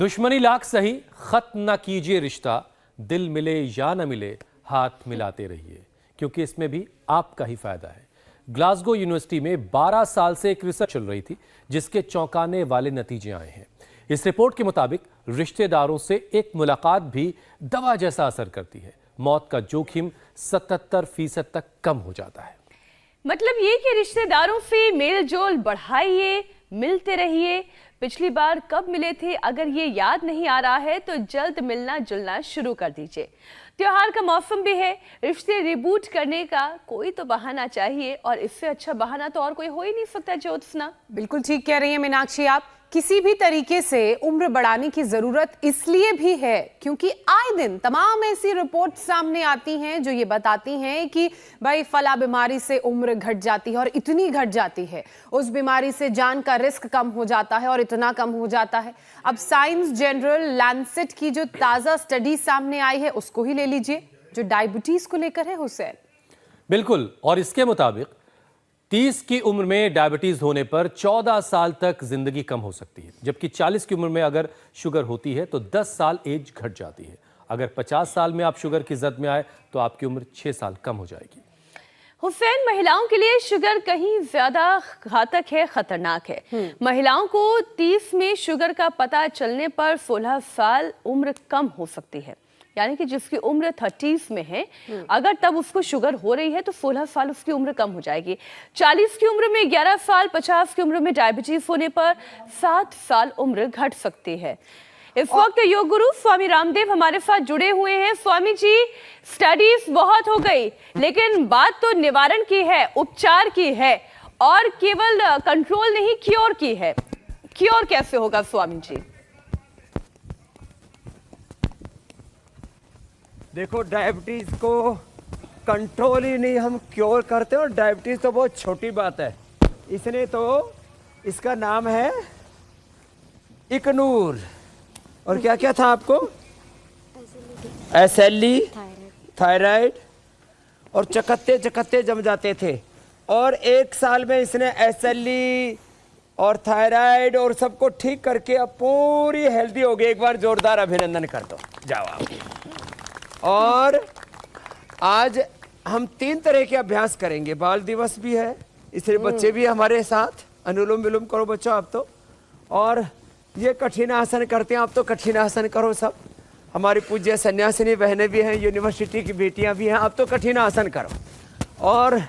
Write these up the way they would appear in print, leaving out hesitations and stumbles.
दुश्मनी लाख सही, खत न कीजिए रिश्ता, दिल मिले या न मिले हाथ मिलाते रहिए, क्योंकि इसमें भी आपका ही फायदा है। ग्लासगो यूनिवर्सिटी में 12 साल से एक रिसर्च चल रही थी, जिसके चौंकाने वाले नतीजे आए हैं। इस रिपोर्ट के मुताबिक रिश्तेदारों से एक मुलाकात भी दवा जैसा असर करती है। मौत का जोखिम 77% तक कम हो जाता है। मतलब ये कि रिश्तेदारों से मेल जोल बढ़ाइए, मिलते रहिए। पिछली बार कब मिले थे अगर ये याद नहीं आ रहा है तो जल्द मिलना जुलना शुरू कर दीजिए। त्योहार का मौसम भी है, रिश्ते रिबूट करने का कोई तो बहाना चाहिए, और इससे अच्छा बहाना तो और कोई हो ही नहीं सकता। ज्योत्सना बिल्कुल ठीक कह रही है मीनाक्षी आप। किसी भी तरीके से उम्र बढ़ाने की जरूरत इसलिए भी है क्योंकि आए दिन तमाम ऐसी रिपोर्ट सामने आती हैं जो ये बताती हैं कि भाई फला बीमारी से उम्र घट जाती है, और इतनी घट जाती है, उस बीमारी से जान का रिस्क कम हो जाता है, और इतना कम हो जाता है। अब साइंस जर्नल लैंसेट की जो ताजा स्टडी सामने आई है उसको ही ले लीजिए, जो डायबिटीज को लेकर है हुसैन। बिल्कुल, और इसके मुताबिक 30 की उम्र में डायबिटीज होने पर 14 साल तक जिंदगी कम हो सकती है, जबकि 40 की उम्र में अगर शुगर होती है तो 10 साल एज घट जाती है। अगर 50 साल में आप शुगर की जद में आए तो आपकी उम्र 6 साल कम हो जाएगी। हुसैन, महिलाओं के लिए शुगर कहीं ज्यादा घातक है, खतरनाक है। महिलाओं को 30 में शुगर का पता चलने पर 16 साल उम्र कम हो सकती है। यानी कि जिसकी उम्र 30s में है, अगर तब उसको शुगर हो रही है तो 16 साल उसकी उम्र कम हो जाएगी। 40 की उम्र में 11 साल, 50 की उम्र में डायबिटीज होने पर 7 साल उम्र घट सकती है। इस वक्त योग गुरु स्वामी रामदेव हमारे साथ जुड़े हुए हैं। स्वामी जी, स्टडीज बहुत हो गई, लेकिन बात तो निवारण की है, उपचार की है, और केवल कंट्रोल नहीं, क्योर की है। क्योर कैसे होगा स्वामी जी? देखो, डायबिटीज को कंट्रोल ही नहीं, हम क्योर करते हैं। और डायबिटीज तो बहुत छोटी बात है, इसने तो इसका नाम है इकनूर। और क्या क्या था आपको? एसएलई, थायराइड, और चकत्ते चकत्ते जम जाते थे। और 1 साल में इसने एसएलई और थायराइड और सबको ठीक करके अब पूरी हेल्दी हो गई। एक बार जोरदार अभिनंदन कर दो, जाओ आप। और आज हम 3 तरह के अभ्यास करेंगे। बाल दिवस भी है, इसलिए बच्चे भी हमारे साथ अनुलोम विलोम करो बच्चों आप तो। और ये कठिन आसन करते हैं आप तो, कठिन आसन करो सब। हमारी पूज्य सन्यासिनी बहनें भी हैं, यूनिवर्सिटी की बेटियां भी हैं, आप तो कठिन आसन करो। और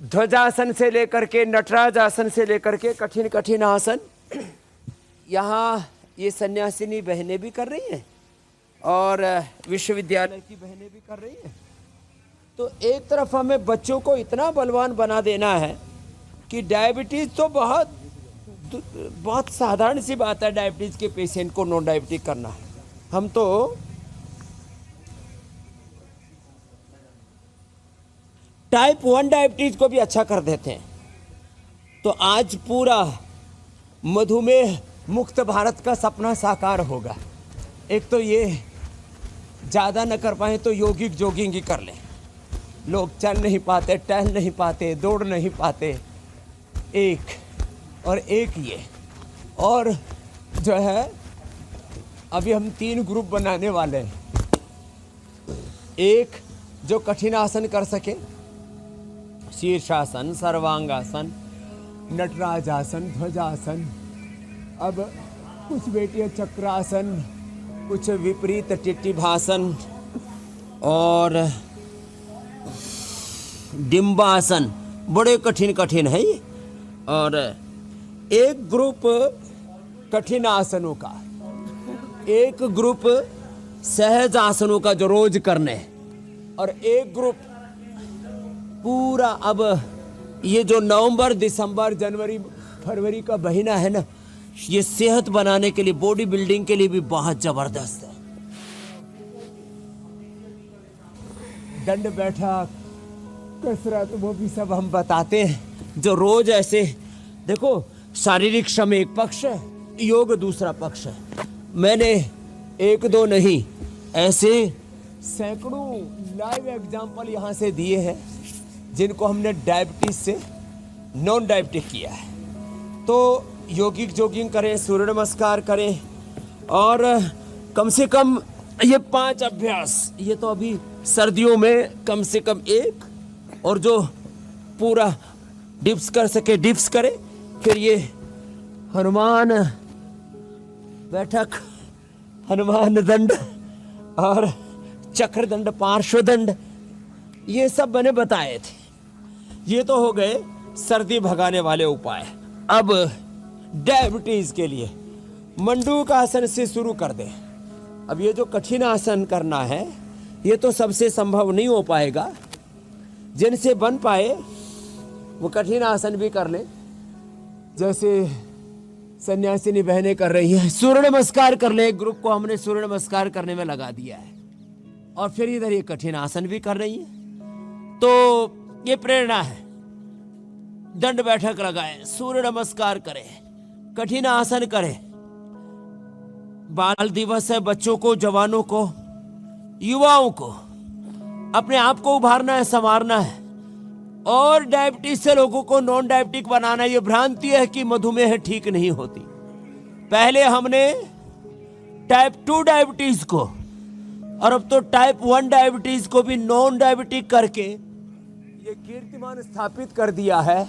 ध्वजासन से लेकर के नटराज आसन से लेकर के कठिन कठिन आसन यहाँ ये सन्यासिनी बहनें भी कर रही हैं और विश्वविद्यालय की बहनें भी कर रही हैं। तो एक तरफ हमें बच्चों को इतना बलवान बना देना है कि डायबिटीज तो बहुत साधारण सी बात है, डायबिटीज के पेशेंट को नॉन डायबिटिक करना है। हम तो टाइप 1 डायबिटीज को भी अच्छा कर देते हैं। तो आज पूरा मधुमेह मुक्त भारत का सपना साकार होगा। एक तो ये ज़्यादा न कर पाए तो यौगिक जॉगिंग ही कर लें। लोग चल नहीं पाते, टहल नहीं पाते, दौड़ नहीं पाते। एक ये, और जो है अभी हम 3 ग्रुप बनाने वाले हैं। एक जो कठिन आसन कर सके, शीर्षासन, सर्वांगासन, नटराजासन, ध्वजासन, अब कुछ बेटियां चक्रासन, कुछ विपरीत टिट्टिभासन और डिम्बासन, बड़े कठिन कठिन है ये। और एक ग्रुप कठिन आसनों का, एक ग्रुप सहज आसनों का जो रोज करने, और एक ग्रुप पूरा। अब ये जो नवंबर, दिसंबर, जनवरी, फरवरी का महीना है ना, ये सेहत बनाने के लिए, बॉडी बिल्डिंग के लिए भी बहुत जबरदस्त है। दंड बैठक, कसरत, वो भी सब हम बताते हैं। जो रोज ऐसे देखो, शारीरिक श्रम एक पक्ष है, योग दूसरा पक्ष है। मैंने 1-2 नहीं, ऐसे सैकड़ों लाइव एग्जाम्पल यहाँ से दिए हैं जिनको हमने डायबिटीज से नॉन डायबिटिक किया है। तो यौगिक जॉगिंग करें, सूर्य नमस्कार करें, और कम से कम ये 5 अभ्यास, ये तो अभी सर्दियों में कम से कम 1, और जो पूरा डिप्स कर सके डिप्स करे। फिर ये हनुमान बैठक, हनुमान दंड और चक्र दंड, पार्श्व दंड, ये सब मैंने बताए थे। ये तो हो गए सर्दी भगाने वाले उपाय। अब डायबिटीज के लिए मंडूक आसन से शुरू कर दें। अब ये जो कठिन आसन करना है ये तो सबसे संभव नहीं हो पाएगा, जिनसे बन पाए वो कठिन आसन भी कर ले, जैसे सन्यासिनी बहनें कर रही हैं। सूर्य नमस्कार कर ले, एक ग्रुप को हमने सूर्य नमस्कार करने में लगा दिया है, और फिर इधर ये कठिन आसन भी कर रही है। तो ये प्रेरणा है, दंड बैठक लगाए, सूर्य नमस्कार करें, कठिन आसन करें। बाल दिवस है, बच्चों को, जवानों को, युवाओं को अपने आप को उभारना है, संवारना है, और डायबिटीज से लोगों को नॉन डायबिटिक बनाना है। ये भ्रांति है कि मधुमेह ठीक नहीं होती। पहले हमने टाइप 2 डायबिटीज को, और अब तो टाइप 1 डायबिटीज को भी नॉन डायबिटिक करके ये कीर्तिमान स्थापित कर दिया है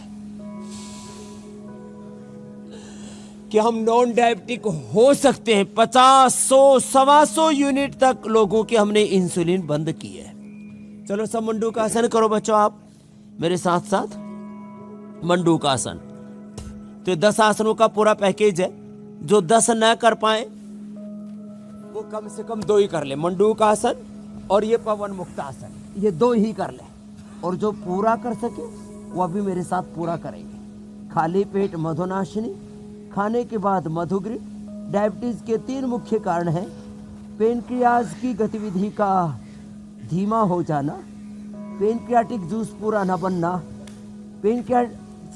कि हम नॉन डायबिटिक हो सकते हैं। 50, 100, 125 यूनिट तक लोगों के हमने इंसुलिन बंद की है। चलो सब मंडूक आसन करो बच्चों, आप मेरे साथ साथ मंडूक आसन। तो 10 आसनों का पूरा पैकेज है। जो 10 न कर पाए वो कम से कम 2 ही कर ले, मंडूक आसन और ये पवन मुक्त आसन, ये 2 ही कर ले। और जो पूरा कर सके वो अभी मेरे साथ पूरा करेंगे। खाली पेट मधुनाशिनी, खाने के बाद मधुग्रिट। डायबिटीज के 3 मुख्य कारण हैं: पेनक्रियाज की गतिविधि का धीमा हो जाना, पेनक्रियाटिक जूस पूरा न बनना, पेनक्रियाज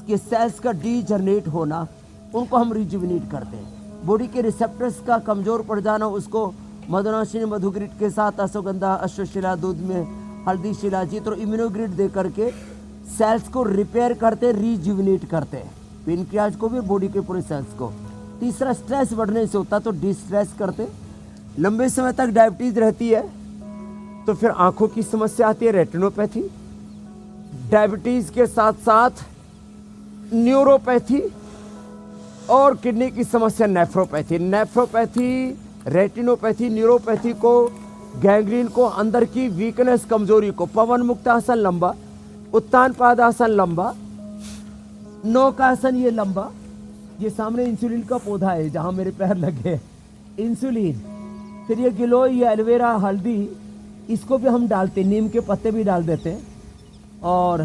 के सेल्स का डीजनरेट होना, उनको हम रिजुविनेट करते हैं। बॉडी के रिसेप्टर्स का कमजोर पड़ जाना, उसको मधुनाशिनी मधुग्रिट के साथ अश्वगंधा, अश्वशिला, दूध में हल्दी शिलाजीत और इम्यूनोग्रिड दे करके सेल्स को रिपेयर करते, रिजुविनेट करते हैं, पेनक्रियाज को भी, बॉडी के पूरे सेल्स को। तीसरा, स्ट्रेस बढ़ने से होता तो डिस्ट्रेस करते। लंबे समय तक डायबिटीज रहती है तो फिर आंखों की समस्या आती है, रेटिनोपैथी। डायबिटीज के साथ साथ न्यूरोपैथी और किडनी की समस्या, नेफ्रोपैथी। नेफ्रोपैथी, रेटिनोपैथी, न्यूरोपैथी को, गैंग्रीन को, अंदर की वीकनेस, कमजोरी को। पवन मुक्त आसन लंबा, उत्तान पादासन लंबा, नौकासन ये लंबा। ये सामने इंसुलिन का पौधा है जहां मेरे पैर लगे हैं, इंसुलिन। फिर ये गिलोय, ये एलोवेरा, हल्दी, इसको भी हम डालते, नीम के पत्ते भी डाल देते हैं, और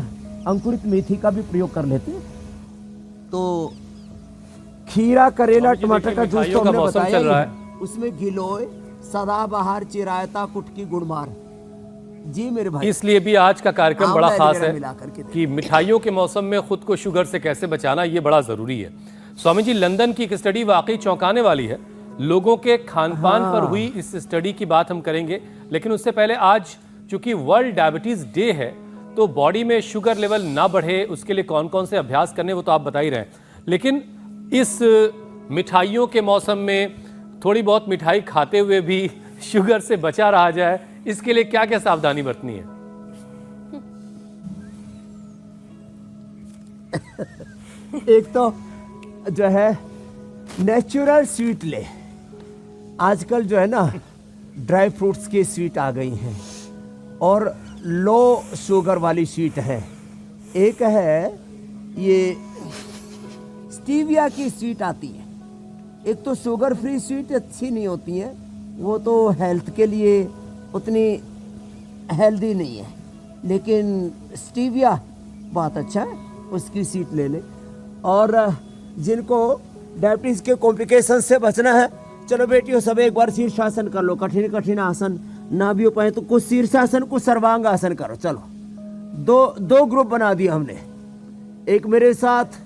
अंकुरित मेथी का भी प्रयोग कर लेते हैं। तो खीरा, करेला, टमाटर का जूस तो हमने बताया चल रहा है। उसमें गिलोय, सदाबहार, चिरायता, कुटकी, गुड़मार। जी मेरे भाई, इसलिए भी आज का कार्यक्रम बड़ा खास है मिला करके कि मिठाइयों के मौसम में खुद को शुगर से कैसे बचाना, ये बड़ा जरूरी है। स्वामी जी, लंदन की एक स्टडी वाकई चौंकाने वाली है। लोगों के खान पान पर हुई इस स्टडी की बात हम करेंगे, लेकिन उससे पहले आज चूंकि वर्ल्ड डायबिटीज डे है, तो बॉडी में शुगर लेवल ना बढ़े उसके लिए कौन कौन से अभ्यास करने वो तो आप बता ही रहे हैं। लेकिन इस मिठाइयों के मौसम में थोड़ी बहुत मिठाई खाते हुए भी शुगर से बचा रहा जाए, इसके लिए क्या क्या सावधानी बरतनी है? एक तो जो है नेचुरल स्वीट ले। आजकल जो है ना ड्राई फ्रूट्स की स्वीट आ गई हैं और लो शुगर वाली स्वीट है। एक है ये स्टीविया की स्वीट आती है। एक तो शुगर फ्री स्वीट अच्छी नहीं होती है, वो तो हेल्थ के लिए उतनी हेल्दी नहीं है, लेकिन स्टीविया बहुत अच्छा है, उसकी स्वीट ले ले। और जिनको डायबिटीज के कॉम्प्लिकेशन से बचना है, चलो बेटियों सब एक बार शीर्षासन कर लो। कठिन कठिन आसन ना भी हो पाए तो कुछ शीर्षासन, कुछ सर्वांग आसन करो। चलो दो ग्रुप बना दिए हमने। एक मेरे साथ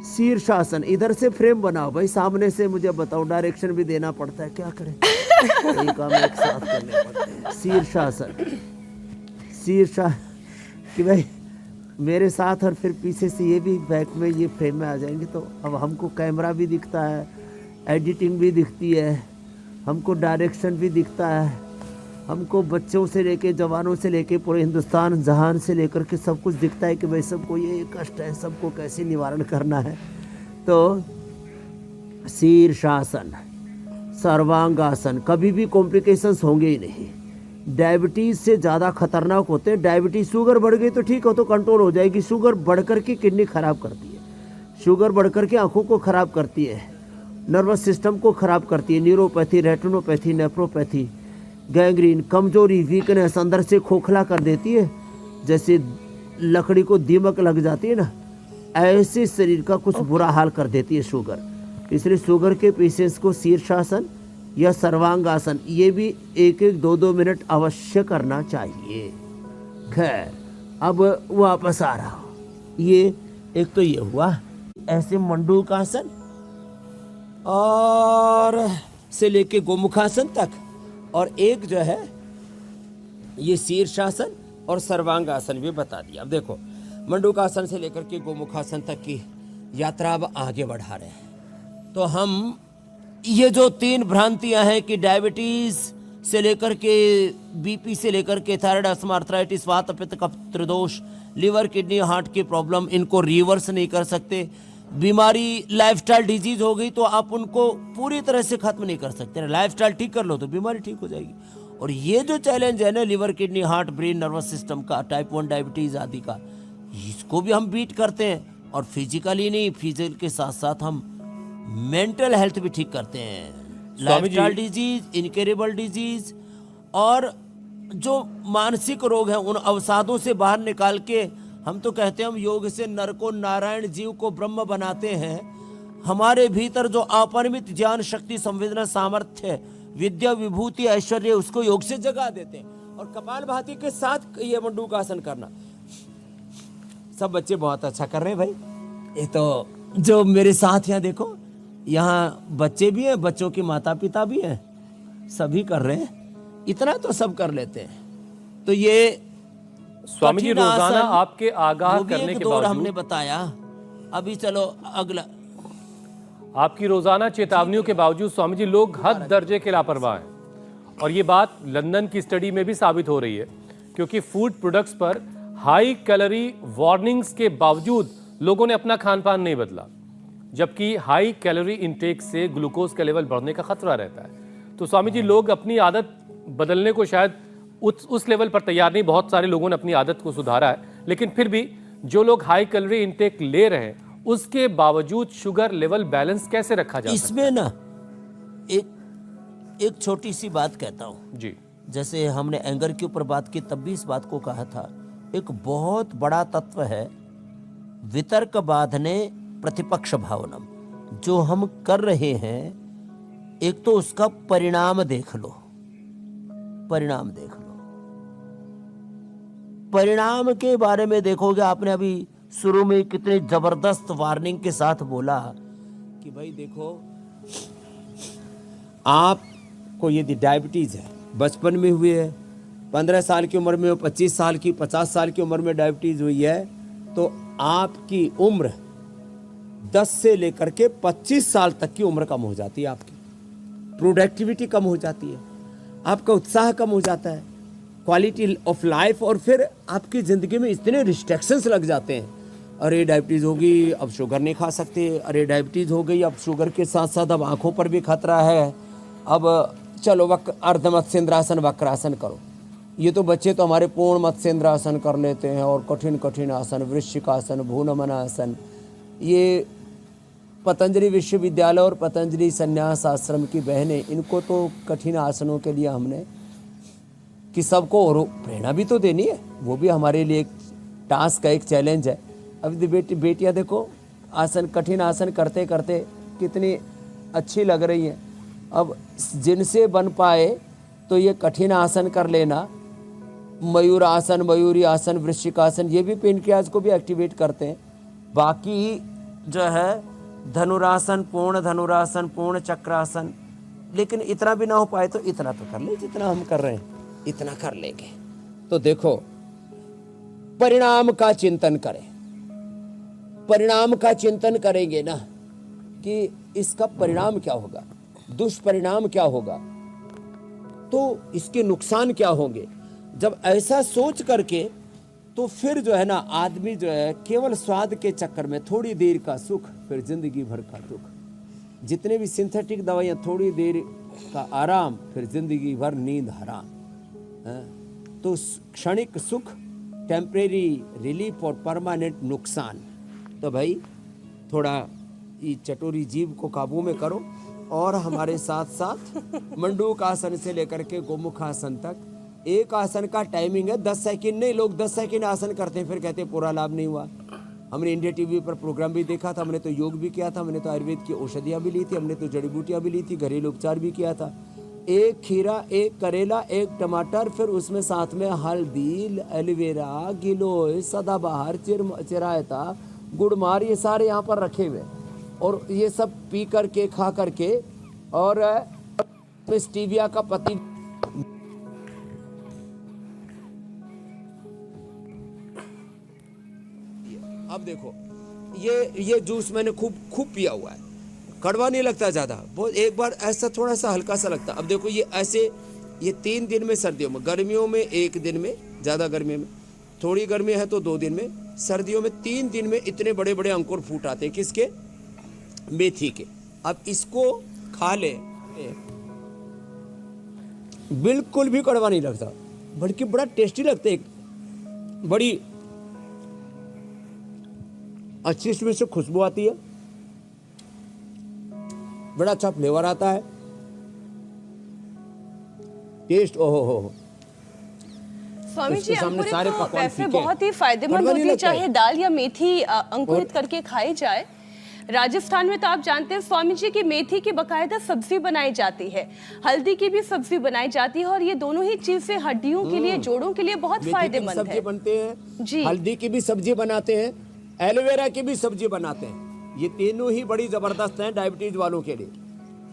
शीर्षासन, इधर से फ्रेम बनाओ भाई, सामने से मुझे बताओ, डायरेक्शन भी देना पड़ता है, क्या करें, कई काम एक साथ करने पड़ते हैं। शीर्षासन, शीर्षा कि भाई मेरे साथ और फिर पीछे से ये भी बैक में ये फ्रेम में आ जाएंगे, तो अब हमको कैमरा भी दिखता है, एडिटिंग भी दिखती है, हमको डायरेक्शन भी दिखता है, हमको बच्चों से लेके जवानों से लेके पूरे हिंदुस्तान जहान से लेकर के सब कुछ दिखता है कि भाई सबको ये कष्ट है, सबको कैसे निवारण करना है। तो शीर्षासन, सर्वांगासन, कभी भी कॉम्प्लिकेशंस होंगे ही नहीं। डायबिटीज़ से ज़्यादा खतरनाक होते हैं। डायबिटीज़, शुगर बढ़ गई तो ठीक हो, तो कंट्रोल हो जाएगी। शुगर बढ़ कर के किडनी खराब करती है, शुगर बढ़ कर के आँखों को खराब करती है, नर्वस सिस्टम को खराब करती है, न्यूरोपैथी, रेटिनोपैथी, नेफ्रोपैथी, गैंग्रीन, कमजोरी, वीकनेस, अंदर से खोखला कर देती है, जैसे लकड़ी को दीमक लग जाती है ना, ऐसे शरीर का कुछ बुरा हाल कर देती है शुगर। इसलिए शुगर के पेशेंट्स को शीर्षासन या सर्वांगासन ये भी 1-1, 2-2 मिनट अवश्य करना चाहिए। खैर, अब वापस आ रहा हूँ। ये एक तो ये हुआ, ऐसे मंडूकासन और से लेके गोमुखासन तक, और एक जो है ये शीर्षासन और सर्वांगासन भी बता दिया। अब देखो, मंडूकासन से लेकर के गोमुखासन तक की यात्रा अब आगे बढ़ा रहे हैं। तो हम ये जो 3 भ्रांतियां हैं कि डायबिटीज से लेकर के बीपी से लेकर के थायराइड, अस्थमा, आर्थराइटिस, वात, पित्त, कफ, त्रिदोष, लिवर, किडनी, हार्ट की प्रॉब्लम, इनको रिवर्स नहीं कर सकते। बीमारी लाइफस्टाइल डिजीज हो गई तो आप उनको पूरी तरह से खत्म नहीं कर सकते। लाइफस्टाइल ठीक कर लो तो बीमारी ठीक हो जाएगी। और ये जो चैलेंज है ना, liver, kidney, heart, brain, nervous system का, टाइप 1 डायबिटीज आदि का, इसको भी हम बीट करते हैं। और फिजिकली नहीं, फिजिकल के साथ साथ हम मेंटल हेल्थ भी ठीक करते हैं। लाइफस्टाइल डिजीज, इनक्योरेबल डिजीज और जो मानसिक रोग हैं, उन अवसादों से बाहर निकाल के हम तो कहते हैं हम योग से नर को नारायण, जीव को ब्रह्म बनाते हैं। हमारे भीतर जो अपरिमित ज्ञान, शक्ति, संवेदना, सामर्थ्य, विद्या, विभूति, ऐश्वर्य, उसको योग से जगा देते हैं। और कपालभाति के साथ ये मंडूकासन करना, सब बच्चे बहुत अच्छा कर रहे हैं भाई। ये तो जो मेरे साथ यहाँ देखो, यहाँ बच्चे भी हैं, बच्चों के माता पिता भी हैं, सभी कर रहे हैं। इतना तो सब कर लेते हैं। तो ये स्वामी जी, रोजाना आपके आगाह करने के बावजूद हमने बावजूद, बताया। अभी चलो अगला। आपकी रोजाना चेतावनियों के बावजूद स्वामी जी, लोग हद दर्जे के लापरवाह हैं। और ये बात लंदन की स्टडी में भी साबित हो रही है, क्योंकि फूड प्रोडक्ट्स पर हाई कैलोरी वार्निंग्स के बावजूद लोगों ने अपना खान पान नहीं बदला, जबकि हाई कैलोरी इंटेक से ग्लूकोज का लेवल बढ़ने का खतरा रहता है। तो स्वामी जी, लोग अपनी आदत बदलने को शायद उस लेवल पर तैयार नहीं। बहुत सारे लोगों ने अपनी आदत को सुधारा है, लेकिन फिर भी जो लोग हाई कैलोरी इंटेक ले रहे हैं, उसके बावजूद शुगर लेवल बैलेंस कैसे रखा जाए? इसमें ना एक छोटी सी बात कहता हूं जी। जैसे हमने एंगर के ऊपर बात की, तब भी इस बात को कहा था। एक बहुत बड़ा तत्व है वितर्क बाधने प्रतिपक्ष भावनम। जो हम कर रहे हैं, एक तो उसका परिणाम देख लो, परिणाम देख लो। परिणाम के बारे में देखोगे, आपने अभी शुरू में कितनी जबरदस्त वार्निंग के साथ बोला कि भाई देखो, आपको यदि डायबिटीज है, बचपन में हुई है, 15 साल की उम्र में, 25 साल की, 50 साल की उम्र में डायबिटीज हुई है, तो आपकी उम्र 10 से लेकर के 25 साल तक की उम्र कम हो जाती है। आपकी प्रोडक्टिविटी कम हो जाती है, आपका उत्साह कम हो जाता है, क्वालिटी ऑफ लाइफ, और फिर आपकी ज़िंदगी में इतने रिस्ट्रिक्शंस लग जाते हैं। अरे डायबिटीज़ होगी, अब शुगर नहीं खा सकते। अरे डायबिटीज़ हो गई, अब शुगर के साथ साथ अब आँखों पर भी खतरा है। अब चलो अर्ध मत्स्येंद्रासन, वक्रासन करो। ये तो बच्चे तो हमारे पूर्ण मत्स्येंद्रासन कर लेते हैं, और कठिन कठिन आसन, वृश्चिकासन, भूनमनासन। ये पतंजलि विश्वविद्यालय और पतंजलि संन्यास आश्रम की बहनें, इनको तो कठिन आसनों के लिए हमने कि सबको और प्रेरणा भी तो देनी है, वो भी हमारे लिए एक टास्क है, एक चैलेंज है। अभी बेटियां देखो, आसन, कठिन आसन करते करते कितनी अच्छी लग रही हैं। अब जिनसे बन पाए तो ये कठिन आसन कर लेना, मयूर आसन, मयूरी आसन, वृश्चिकासन, ये भी पेनक्रियाज को भी एक्टिवेट करते हैं। बाकी जो है धनुरासन, पूर्ण धनुरासन, पूर्ण चक्रासन, लेकिन इतना भी ना हो पाए तो इतना तो कर ले, जितना हम कर रहे हैं इतना कर लेंगे। तो देखो, परिणाम का चिंतन करें। परिणाम का चिंतन करेंगे ना कि इसका परिणाम क्या होगा, दुष्परिणाम क्या होगा, तो इसके नुकसान क्या होंगे। जब ऐसा सोच करके तो फिर जो है ना आदमी जो है केवल स्वाद के चक्कर में थोड़ी देर का सुख फिर जिंदगी भर का दुख। जितने भी सिंथेटिक दवाइयाँ थोड़ी देर का आराम फिर जिंदगी भर नींद हराम। तो क्षणिक सुख, टेम्परेरी रिलीफ और परमानेंट नुकसान। तो भाई थोड़ा ये चटोरी जीव को काबू में करो और हमारे साथ साथ मंडूक आसन से लेकर के गोमुख आसन तक एक आसन का टाइमिंग है 10 सेकंड नहीं। लोग 10 सेकंड आसन करते हैं फिर कहते हैं पूरा लाभ नहीं हुआ। हमने इंडिया टीवी पर प्रोग्राम भी देखा था, हमने तो योग भी किया था, हमने तो आयुर्वेद की औषधियाँ भी ली थी, हमने तो जड़ी बूटियाँ भी ली थी, घरेलू उपचार भी किया था। एक खीरा, एक करेला, एक टमाटर, फिर उसमें साथ में हल्दी, एलोवेरा, गिलोय, सदाबहार, चिरायता, गुड़मार, ये सारे यहाँ पर रखे हुए और ये सब पी करके खा करके और स्टीविया का पत्ती। अब देखो ये जूस मैंने खूब पिया हुआ है, कड़वा नहीं लगता ज़्यादा, बहुत एक बार ऐसा थोड़ा सा हल्का सा लगता। अब देखो ये ऐसे ये 3 दिन में सर्दियों में, गर्मियों में 1 दिन में, ज़्यादा गर्मी में, थोड़ी गर्मी है तो 2 दिन में, सर्दियों में 3 दिन में इतने बड़े बड़े अंकुर फूट आते हैं। किसके? मेथी के। अब इसको खा ले, बिल्कुल भी कड़वा नहीं लगता, बल्कि बड़ा टेस्टी लगता है, बड़ी अच्छी इसमें से खुशबू आती है, बड़ा अच्छा फ्लेवर आता है, टेस्ट ओहो हो। स्वामी जी, इसके सामने अंकुरित सारे तो पकवान वैसे फीके हैं। बहुत ही फायदेमंद कड़वा नहीं होती है, लगता है। चाहे दाल या मेथी अंकुरित करके खाई जाए। राजस्थान में तो आप जानते हैं स्वामी जी की मेथी की बकायदा सब्जी बनाई जाती है, हल्दी की भी सब्जी बनाई जाती है और ये दोनों ही चीजें हड्डियों के लिए, जोड़ों के लिए बहुत मेथी की भी फायदेमंद सब्जी है। बनते हैं जी। हल्दी की भी सब्जी बनाते हैं, एलोवेरा की भी सब्जी बनाते हैं। ये तीनों ही बड़ी जबरदस्त हैं डायबिटीज वालों के लिए।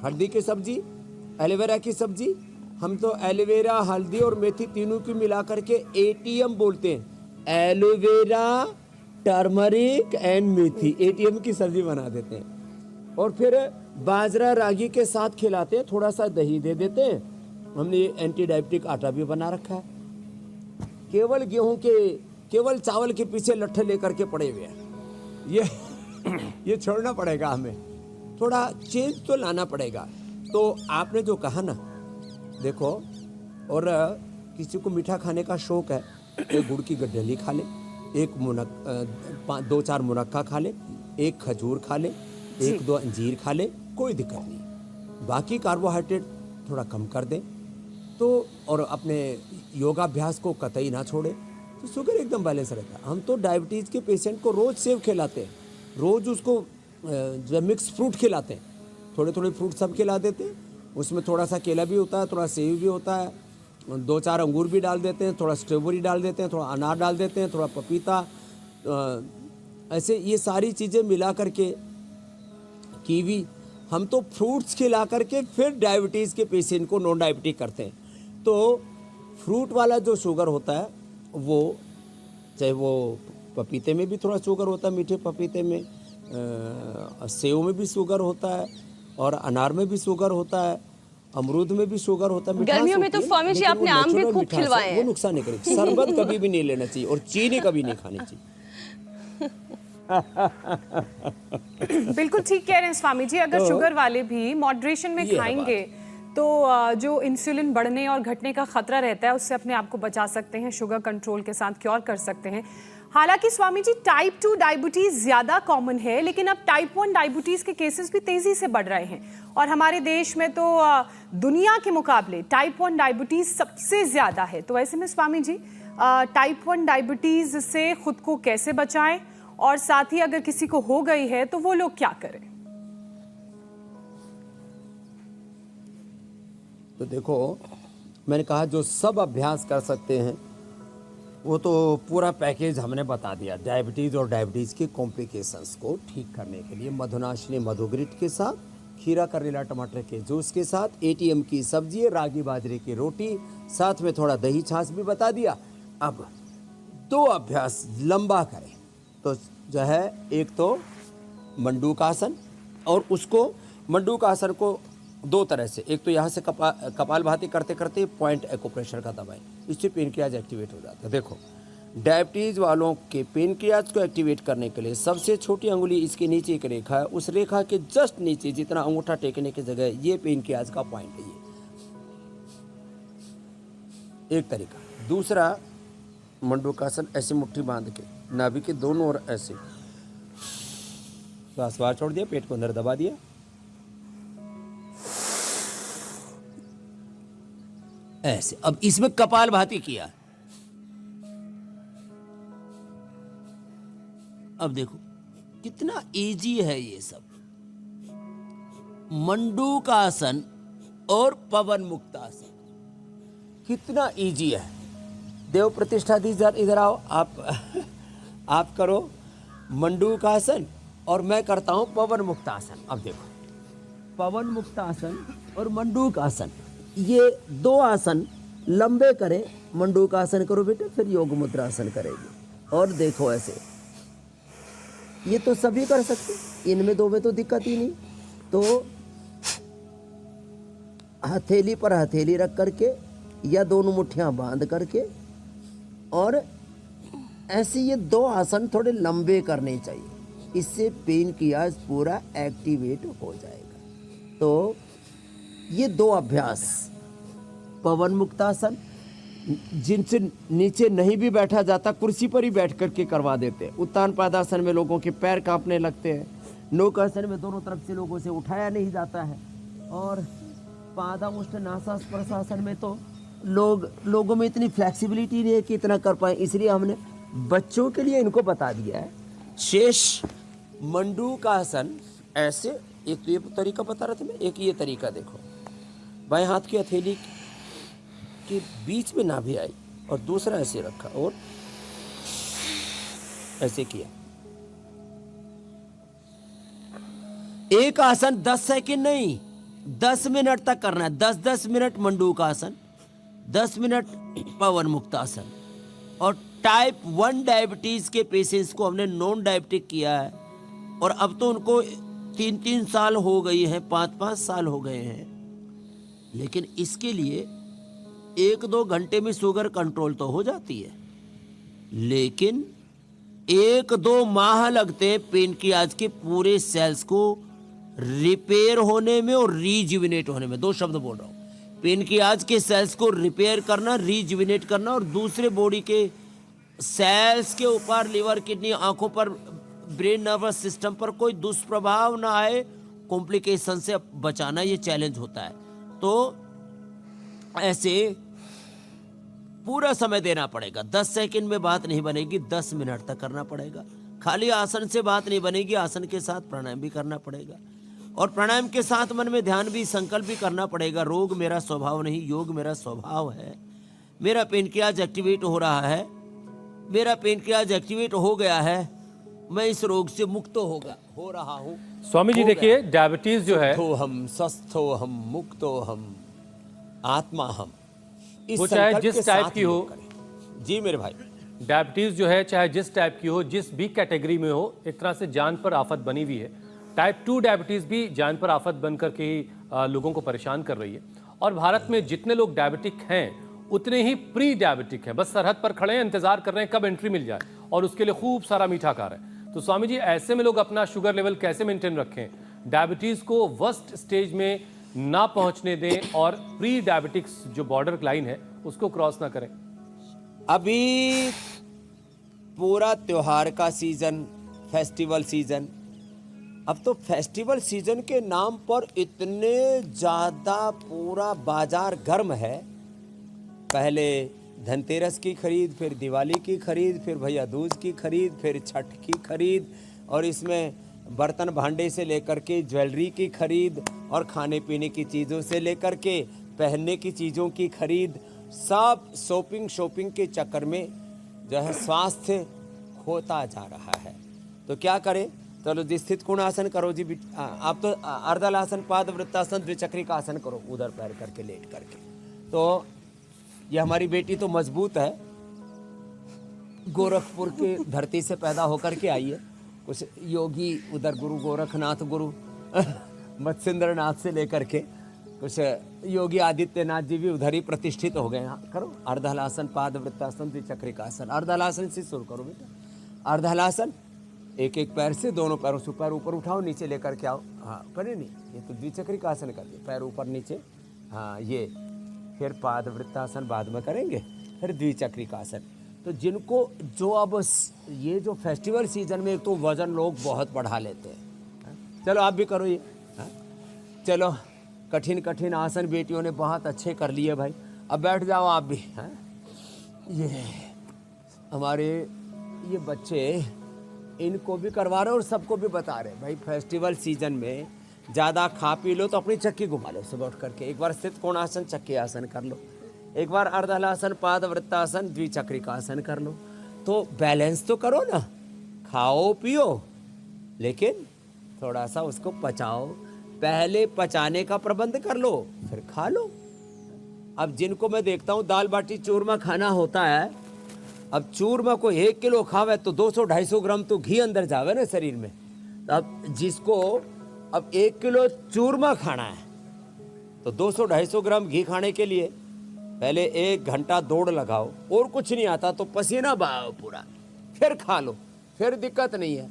हल्दी की सब्जी, एलोवेरा की सब्जी, हम तो एलोवेरा, हल्दी और मेथी तीनों की मिला करके एटीएम बोलते हैं, aloe vera, turmeric and methi, ATM की सब्जी बना देते हैं। और फिर बाजरा रागी के साथ खिलाते हैं, थोड़ा सा दही दे देते हैं। हमने ये एंटी डायबिटिक आटा भी बना रखा है। केवल गेहूं के, केवल चावल के पीछे लट्ठे लेकर के पड़े हुए हैं। ये छोड़ना पड़ेगा, हमें थोड़ा चेंज तो लाना पड़ेगा। तो आपने जो कहा ना, देखो, और किसी को मीठा खाने का शौक है तो गुड़ की गड्ढेली खा ले, एक 2-4 मुनक्का खा ले, एक खजूर खा ले, 1-2 अंजीर खा ले, कोई दिक्कत नहीं। बाकी कार्बोहाइड्रेट थोड़ा कम कर दें तो, और अपने योगाभ्यास को कतई ना छोड़े तो शुगर एकदम बैलेंस रहता है। हम तो डायबिटीज़ के पेशेंट को रोज़ सेब खिलाते हैं, रोज़ उसको जो मिक्स फ्रूट खिलाते हैं, थोड़े थोड़े फ्रूट सब खिला देते हैं। उसमें थोड़ा सा केला भी होता है, थोड़ा सेब भी होता है, 2-4 अंगूर भी डाल देते हैं, थोड़ा स्ट्रॉबेरी डाल देते हैं, थोड़ा अनार डाल देते हैं, थोड़ा पपीता, ऐसे ये सारी चीज़ें मिला करके, कीवी, हम तो फ्रूट्स खिला करके फिर डायबिटीज़ के पेशेंट को नॉन डायबिटिक करते हैं। तो फ्रूट वाला जो शुगर होता है वो, चाहे वो पपीते में भी थोड़ा शुगर होता है, मीठे पपीते में, सेव में भी शुगर होता है, और अनार में भी शुगर होता है, अमरूद में भी शुगर होता है। गर्मियों में तो स्वामी जी आपने आम भी खूब खिलवाए हैं। वो नुकसान नहीं करेगी। शरबत कभी भी नहीं लेना चाहिए और चीनी कभी नहीं खानी चाहिए। बिल्कुल ठीक कह रहे हैं स्वामी जी। अगर शुगर वाले भी मॉडरेशन में खाएंगे तो जो इंसुलिन बढ़ने और घटने का खतरा रहता है उससे अपने आप को बचा सकते हैं, शुगर कंट्रोल के साथ क्योर कर सकते हैं। हालांकि स्वामी जी टाइप 2 डायबिटीज ज्यादा कॉमन है, लेकिन अब टाइप 1 डायबिटीज के केसेस भी तेजी से बढ़ रहे हैं और हमारे देश में तो दुनिया के मुकाबले टाइप 1 डायबिटीज सबसे ज्यादा है। तो ऐसे में स्वामी जी टाइप 1 डायबिटीज से खुद को कैसे बचाएं और साथ ही अगर किसी को हो गई है तो वो लोग क्या करें? तो देखो, मैंने कहा जो सब अभ्यास कर सकते हैं वो तो पूरा पैकेज हमने बता दिया। डायबिटीज़ और डायबिटीज़ के कॉम्प्लिकेशंस को ठीक करने के लिए मधुनाशिनी मधुग्रिट के साथ, खीरा करेला टमाटर के जूस के साथ, एटीएम की सब्जी, रागी बाजरे की रोटी, साथ में थोड़ा दही छाछ भी बता दिया। अब दो अभ्यास लंबा करें। तो जो है एक तो मंडूकासन, और उसको मंडूकासन को दो तरह से, एक तो यहाँ से कपालभाति करते करते पॉइंट एक्यूप्रेशर का दबाएं, इससे पेनक्रियाज एक्टिवेट हो जाता है। देखो डायबिटीज़ वालों के पेनक्रियाज को एक्टिवेट करने के लिए सबसे छोटी अंगुली इसके नीचे एक रेखा है, उस रेखा के जस्ट नीचे जितना अंगूठा टेकने की जगह ये पेनक्रियाज का पॉइंट है। ये एक तरीका। दूसरा मंडूकासन, ऐसे मुट्ठी बांध के नाभि के दोनों ओर ऐसे श्वास बाहर छोड़ दिया, पेट को अंदर दबा दिया, ऐसे। अब इसमें कपालभाति किया। अब देखो कितना इजी है ये सब। मंडूकासन और पवन मुक्तासन कितना इजी है। देव प्रतिष्ठा दी, इधर आओ आप करो मंडूकासन और मैं करता हूं पवन मुक्तासन। अब देखो पवन मुक्तासन और मंडूकासन, ये दो आसन लंबे करें। मंडूकासन करो बेटे, फिर योग मुद्रासन करेंगे। और देखो ऐसे, ये तो सभी कर सकते, इनमें दो में तो दिक्कत ही नहीं। तो हथेली पर हथेली रख करके या दोनों मुट्ठियां बांध करके, और ऐसे ये दो आसन थोड़े लंबे करने चाहिए, इससे पेनक्रियाज पूरा एक्टिवेट हो जाएगा। तो ये दो अभ्यास, पवन मुक्तासन जिनसे नीचे नहीं भी बैठा जाता, कुर्सी पर ही बैठ करके करवा देते हैं। उत्तान पादासन में लोगों के पैर कांपने लगते हैं। नौकासन में दोनों तरफ से लोगों से उठाया नहीं जाता है। और पादामुष्ट नासास्पर्शासन में तो लोगों में इतनी फ्लेक्सिबिलिटी नहीं है कि इतना कर पाए, इसलिए हमने बच्चों के लिए इनको बता दिया है। शेष मंडूकासन ऐसे, एक तो ये तरीका बता रहा था मैं, एक ये तरीका देखो, बाएं हाथ की हथेली के बीच में नाभि आई और दूसरा ऐसे रखा और ऐसे किया। एक आसन 10 सेकंड नहीं 10 मिनट तक करना है। 10-10 मिनट मंडूकासन, 10 मिनट पवन मुक्तासन। और टाइप 1 डायबिटीज के पेशेंट्स को हमने नॉन डायबिटिक किया है, और अब तो उनको 3-3 साल हो गई है, 5-5 साल हो गए हैं। लेकिन इसके लिए 1-2 घंटे में शुगर कंट्रोल तो हो जाती है, लेकिन 1-2 माह लगते हैं पेनक्रियाज के पूरे सेल्स को रिपेयर होने में और रीजुविनेट होने में। 2 शब्द बोल रहा हूं, पेनक्रियाज के सेल्स को रिपेयर करना, रीजुविनेट करना, और दूसरे बॉडी के सेल्स के ऊपर, लिवर, किडनी, आंखों पर, ब्रेन, नर्वस सिस्टम पर कोई दुष्प्रभाव ना आए, कॉम्प्लिकेशन से बचाना, ये चैलेंज होता है। तो ऐसे पूरा समय देना पड़ेगा। 10 सेकंड में बात नहीं बनेगी, 10 मिनट तक करना पड़ेगा। खाली आसन से बात नहीं बनेगी, आसन के साथ प्राणायाम भी करना पड़ेगा, और प्राणायाम के साथ मन में ध्यान भी, संकल्प भी करना पड़ेगा। रोग मेरा स्वभाव नहीं, योग मेरा स्वभाव है। मेरा पेनक्रियाज एक्टिवेट हो रहा है, मेरा पेनक्रियाज एक्टिवेट हो गया है, मैं इस रोग से मुक्त हो रहा हूँ। स्वामी जी देखिए, डायबिटीज जो है, शुद्धो हम, स्वस्थो हम, मुक्तो हम, आत्मा हम, इस वो चाहे संकल्प जिस के टाइप साथ की योग हो, करें। जी मेरे भाई, डायबिटीज जो है चाहे जिस टाइप की हो, जिस भी कैटेगरी में हो, एक तरह से जान पर आफत बनी हुई है। टाइप 2 डायबिटीज भी जान पर आफत बन करके ही लोगों को परेशान कर रही है। और भारत में जितने लोग डायबिटिक हैं उतने ही प्री डायबिटिक हैं, बस सरहद पर खड़े हैं, इंतजार कर रहे हैं कब एंट्री मिल जाए, और उसके लिए खूब सारा मीठा खा रहे हैं। तो स्वामी जी, ऐसे में लोग अपना शुगर लेवल कैसे मेंटेन रखें, डायबिटीज को वर्स्ट स्टेज में ना पहुंचने दें और प्री डायबिटिक्स जो बॉर्डर लाइन है उसको क्रॉस ना करें? अभी पूरा त्योहार का सीजन, फेस्टिवल सीजन, अब तो फेस्टिवल सीजन के नाम पर इतने ज्यादा पूरा बाजार गर्म है। पहले धनतेरस की खरीद, फिर दिवाली की खरीद, फिर भैया दूज की खरीद, फिर छठ की खरीद, और इसमें बर्तन भांडे से लेकर के ज्वेलरी की खरीद, और खाने पीने की चीज़ों से लेकर के पहनने की चीज़ों की खरीद, सब शॉपिंग के चक्कर में जो है स्वास्थ्य खोता जा रहा है। तो क्या करें? चलो जी, स्थित कोण आसन करो जी। आप तो अर्धल आसन, पाद वृत्तासन, द्विचक्री का आसन करो, उधर पैर करके लेट करके। तो ये हमारी बेटी तो मजबूत है, गोरखपुर के धरती से पैदा होकर के आई है। कुछ योगी उधर गुरु गोरखनाथ, गुरु मत्स्येंद्र नाथ से लेकर के कुछ योगी आदित्यनाथ जी भी उधर ही प्रतिष्ठित हो गए हैं। करो अर्धहलासन, पाद वृत्तासन, द्विचक्रिकासन। अर्धहलासन से शुरू करो बेटा। अर्धहलासन, एक एक पैर से, दोनों पैरों से पैर ऊपर उठाओ, नीचे लेकर के आओ। हाँ करे नहीं, ये तो द्विचक्रिकासन कर दिया, पैर ऊपर नीचे। हाँ ये फिर पाद वृत्तासन बाद में करेंगे, फिर द्विचक्रिकासन। तो जिनको जो अब ये जो फेस्टिवल सीजन में तो वजन लोग बहुत बढ़ा लेते हैं। चलो आप भी करो ये। चलो कठिन कठिन आसन बेटियों ने बहुत अच्छे कर लिए भाई। अब बैठ जाओ आप भी। ये हमारे ये बच्चे, इनको भी करवा रहे और सबको भी बता रहे भाई, फेस्टिवल सीजन में ज़्यादा खा पी लो तो अपनी चक्की घुमा लो सुबह उठ करके। एक बार स्थित कोणासन चक्की आसन कर लो, एक बार अर्धहलासन, पाद वृत्तासन, द्विचक्रिकासन कर लो। तो बैलेंस तो करो ना, खाओ पियो लेकिन थोड़ा सा उसको पचाओ। पहले पचाने का प्रबंध कर लो, फिर खा लो। अब जिनको मैं देखता हूँ दाल बाटी चूरमा खाना होता है, अब चूरमा को 1 किलो खावे तो 200-250 ग्राम तो घी अंदर जावे ना शरीर में। अब जिसको अब 1 किलो चूरमा खाना है तो 200-250 ग्राम घी खाने के लिए पहले 1 घंटा दौड़ लगाओ, और कुछ नहीं आता तो पसीना बहाओ पूरा, फिर खा लो, फिर दिक्कत नहीं है।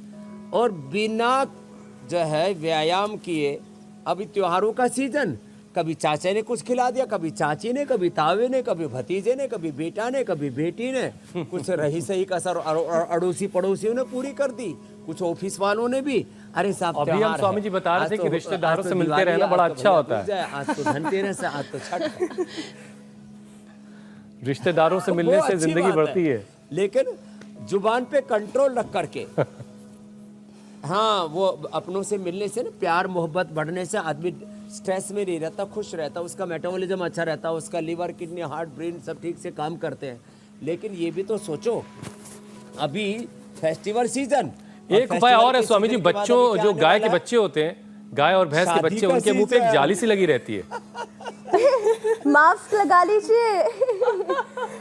और बिना जो है व्यायाम किए, अभी त्योहारों का सीजन, कभी चाचे ने कुछ खिला दिया, कभी चाची ने, कभी तावे ने, कभी भतीजे ने, कभी बेटा ने, कभी बेटी ने, कुछ रही सही कसर अड़ोसी पड़ोसियों ने पूरी कर दी, कुछ ऑफिस वालों ने भी। अरे साहब अभी हम स्वामी जी बता रहे थे कि रिश्तेदारों से मिलते रहना बड़ा अच्छा होता है। आज तो धनतेरस है, आज तो छठ है। रिश्तेदारों से मिलने से जिंदगी बढ़ती है, लेकिन जुबान पे कंट्रोल रख करके। हाँ, वो अपनों से मिलने से ना प्यार मोहब्बत बढ़ने से आदमी स्ट्रेस में नहीं रहता, खुश रहता, उसका मेटाबॉलिज्म अच्छा रहता, उसका लीवर, किडनी, हार्ट, ब्रेन सब ठीक से काम करते हैं। लेकिन ये भी तो सोचो, अभी फेस्टिवल सीजन, एक उपाय और है स्वामी जी, बच्चों जो गाय के बच्चे होते हैं, गाय और भैंस के बच्चे, उनके मुंह पे एक जाली सी लगी रहती है। मास्क लगा लीजिए,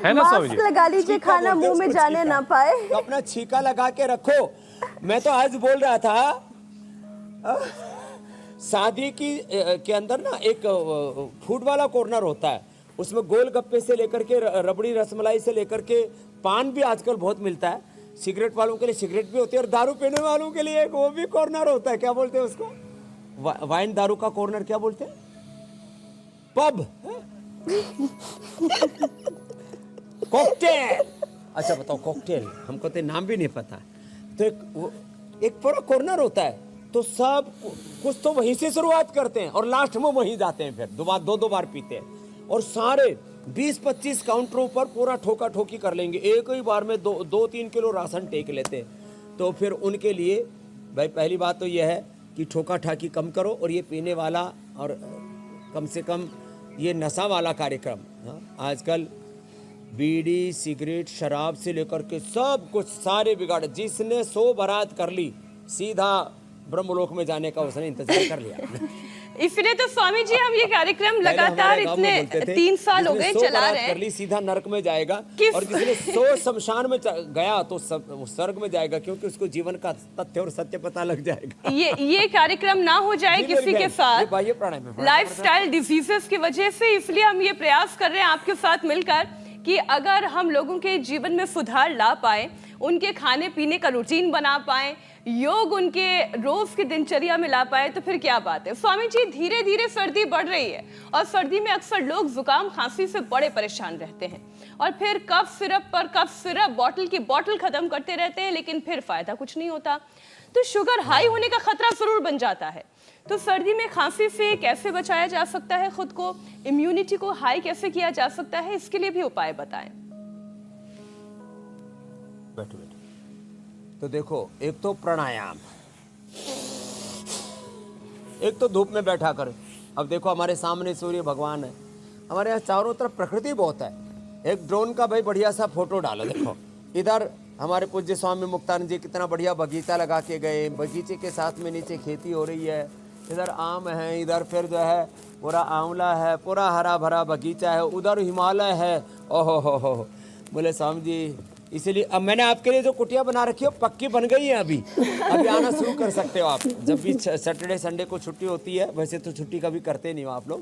है ना स्वामी जी? मास्क लगा लीजिए, खाना मुंह में जाने ना पाए। तो अपना छीका लगा के रखो। मैं तो आज बोल रहा था, शादी के अंदर ना एक फूड वाला कॉर्नर होता है, उसमें गोल गप्पे से लेकर के रबड़ी रसमलाई से लेकर के पान भी आजकल बहुत मिलता है। सिगरेट वालों के लिए सिगरेट भी होती है, और दारू पीने वालों के लिए एक वो भी कॉर्नर होता है। क्या बोलते हैं उसको? वाइन दारू का कॉर्नर क्या बोलते हैं? Pub, cocktail. अच्छा बताओ, कॉकटेल हमको तो नाम भी नहीं पता। तो एक पूरा कॉर्नर होता है, तो सब कुछ तो वहीं से शुरुआत करते हैं और लास्ट में वहीं जाते हैं, फिर दो बार पीते हैं, और सारे 20-25 काउंटरों पर पूरा ठोका ठोकी कर लेंगे, एक ही बार में 2-3 किलो राशन टेक लेते हैं। तो फिर उनके लिए भाई पहली बात तो यह है कि ठोका ठाकी कम करो, और ये पीने वाला और कम से कम ये नशा वाला कार्यक्रम, आजकल बीड़ी, सिगरेट, शराब से लेकर के सब कुछ सारे बिगाड़। जिसने 100 बारात कर ली, सीधा ब्रह्मलोक में जाने का उसने इंतजार कर लिया। इसलिए तो स्वामी जी हम ये कार्यक्रम लगातार इतने 3 साल हो गए चला रहे हैं। सीधा नरक में जाएगा, और जिसने 100 शमशान में गया तो स्वर्ग में जाएगा, क्योंकि उसको जीवन का तथ्य और सत्य पता लग जाएगा। ये कार्यक्रम ना हो जाए किसी के साथ लाइफस्टाइल डिजीजेस की वजह से, इसलिए हम ये प्रयास कर रहे हैं आपके साथ मिलकर कि अगर हम लोगों के जीवन में सुधार ला पाए, उनके खाने पीने का रूटीन बना पाए, योग उनके रोज की दिनचर्या में ला पाए, तो फिर क्या बात है। स्वामी जी, धीरे धीरे सर्दी बढ़ रही है, और सर्दी में अक्सर लोग जुकाम खांसी से बड़े परेशान रहते हैं, और फिर कफ सिरप पर कफ सिरप, बॉटल की बॉटल खत्म करते रहते हैं, लेकिन फिर फायदा कुछ नहीं होता। तो शुगर हाई होने का खतरा जरूर बन जाता है। तो सर्दी में खांसी से कैसे बचाया जा सकता है, खुद को, इम्यूनिटी को हाई कैसे किया जा सकता है, इसके लिए भी उपाय बताएं। बैठो। तो देखो, एक तो प्राणायाम, एक तो धूप में बैठा कर। अब देखो हमारे सामने सूर्य भगवान है, हमारे यहाँ चारों तरफ प्रकृति बहुत है। एक ड्रोन का भाई बढ़िया सा फोटो डालो। देखो इधर हमारे पूज्य स्वामी मुक्तानंद जी कितना बढ़िया बगीचा लगा के गए, बगीचे के साथ में नीचे खेती हो रही है, इधर आम है, इधर फिर जो है पूरा आंवला है, पूरा हरा भरा बगीचा है, उधर हिमालय है। ओहो हो, बोले स्वामी जी इसीलिए अब मैंने आपके लिए जो कुटिया बना रखी है पक्की बन गई है। अभी आना शुरू कर सकते हो आप, जब भी सैटरडे संडे को छुट्टी होती है। वैसे तो छुट्टी कभी करते नहीं हो आप लोग,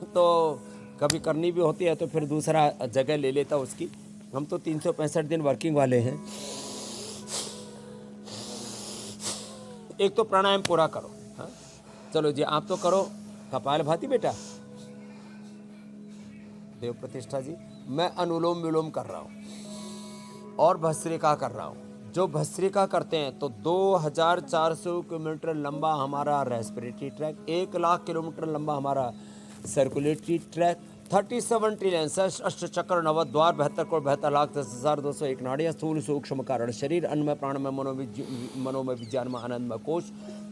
तो कभी करनी भी होती है तो फिर दूसरा जगह ले लेता उसकी। हम तो 365 दिन वर्किंग वाले हैं। एक तो प्राणायाम पूरा करो। हाँ चलो जी, आप तो करो कपालभाति बेटा, देव प्रतिष्ठा जी। मैं अनुलोम विलोम कर रहा हूँ और भस्त्रिका कर रहा हूँ। जो भस्त्रिका करते हैं तो 2400 किलोमीटर लंबा हमारा रेस्पिरेटरी ट्रैक, 1 लाख किलोमीटर लंबा हमारा सर्कुलेटरी ट्रैक, 37 ट्रिलियन अष्ट चक्र नवद्वार 72 करोड़ 72 लाख 10,201 नाड़ियाँ, स्थूल सूक्ष्म कारण शरीर, अन्नमय प्राणमय मनोमय विज्ञान में आनंदमय कोश,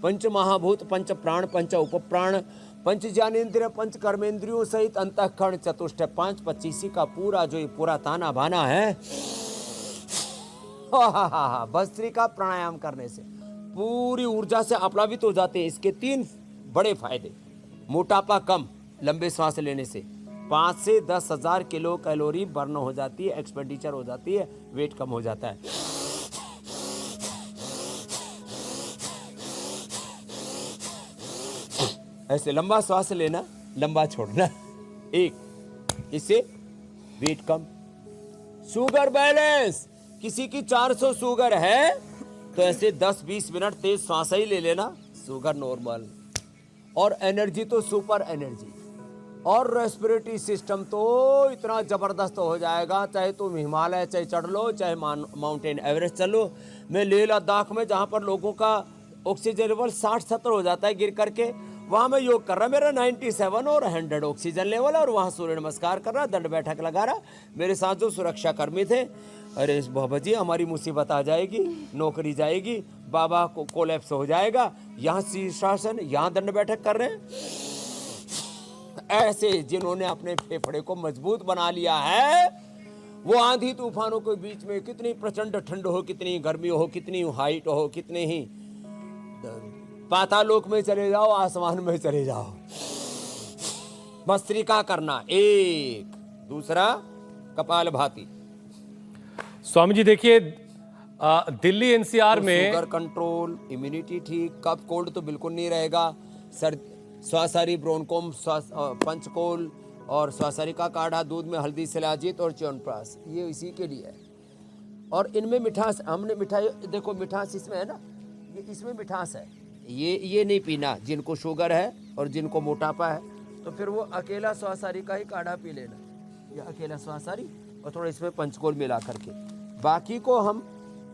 पंच महाभूत, पंच प्राण, पंच उपप्राण, पंच ज्ञानेन्द्रिय, पंच कर्मेंद्रियों सहित अंतःकरण चतुष्टय 5-25 का पूरा जो ये पूरा ताना बाना है। भस्त्रिका प्राणायाम करने से पूरी ऊर्जा से आप्लावित हो जाते हैं। इसके 3 बड़े फायदे। मोटापा कम लंबे सांस लेने से, 5 से 10,000 किलो कैलोरी बर्न हो जाती है, एक्सपेंडिचर हो जाती है, वेट कम हो जाता है। ऐसे लंबा श्वास लेना, लंबा छोड़ना, एक इससे वेट कम। शुगर बैलेंस, किसी की 400 शुगर है तो ऐसे 10-20 मिनट तेज श्वास ही ले लेना, शुगर नॉर्मल। और एनर्जी तो सुपर एनर्जी, और रेस्पिरेटरी सिस्टम तो इतना जबरदस्त हो जाएगा, चाहे तुम हिमालय चाहे चढ़ लो, चाहे माउंटेन एवरेस्ट चलो। मैं लेह लद्दाख में जहाँ पर लोगों का ऑक्सीजन लेवल 60-70 हो जाता है गिर करके, वहाँ मैं योग कर रहा, मेरा 97 और 100 ऑक्सीजन लेवल, और वहाँ सूर्य नमस्कार कर रहा, दंड बैठक लगा रहा। मेरे साथ जो सुरक्षा कर्मी थे, अरे बाबा जी हमारी मुसीबत आ जाएगी, नौकरी जाएगी, बाबा को कोलैप्स हो जाएगा, यहाँ शीर्षासन, यहाँ दंड बैठक कर रहे हैं। ऐसे जिन्होंने अपने फेफड़े को मजबूत बना लिया है, वो आंधी तूफानों के बीच में कितनी प्रचंड ठंड हो, कितनी गर्मी हो, कितनी हाइट हो, कितने ही पातालोक में चले जाओ, आसमान में चले जाओ, भस्त्रिका करना। एक दूसरा कपालभाति। स्वामी जी देखिए, दिल्ली एनसीआर तो में शुगर कंट्रोल, इम्यूनिटी ठीक, कफ कोल्ड तो बिल्कुल नहीं रहेगा। सर स्वासारी, ब्रोनकोम, पंचकोल और स्वासारी का काढ़ा, दूध में हल्दी, शिलाजीत और च्यवनप्राश, ये इसी के लिए है। और इनमें मिठास, हमने मिठाई देखो, मिठास इसमें है ना, ये इसमें मिठास है। ये नहीं पीना जिनको शुगर है और जिनको मोटापा है, तो फिर वो अकेला स्वासारी का ही काढ़ा पी लेना, या अकेला स्वासारी और थोड़ा इसमें पंचकोल मिला करके। बाकी को हम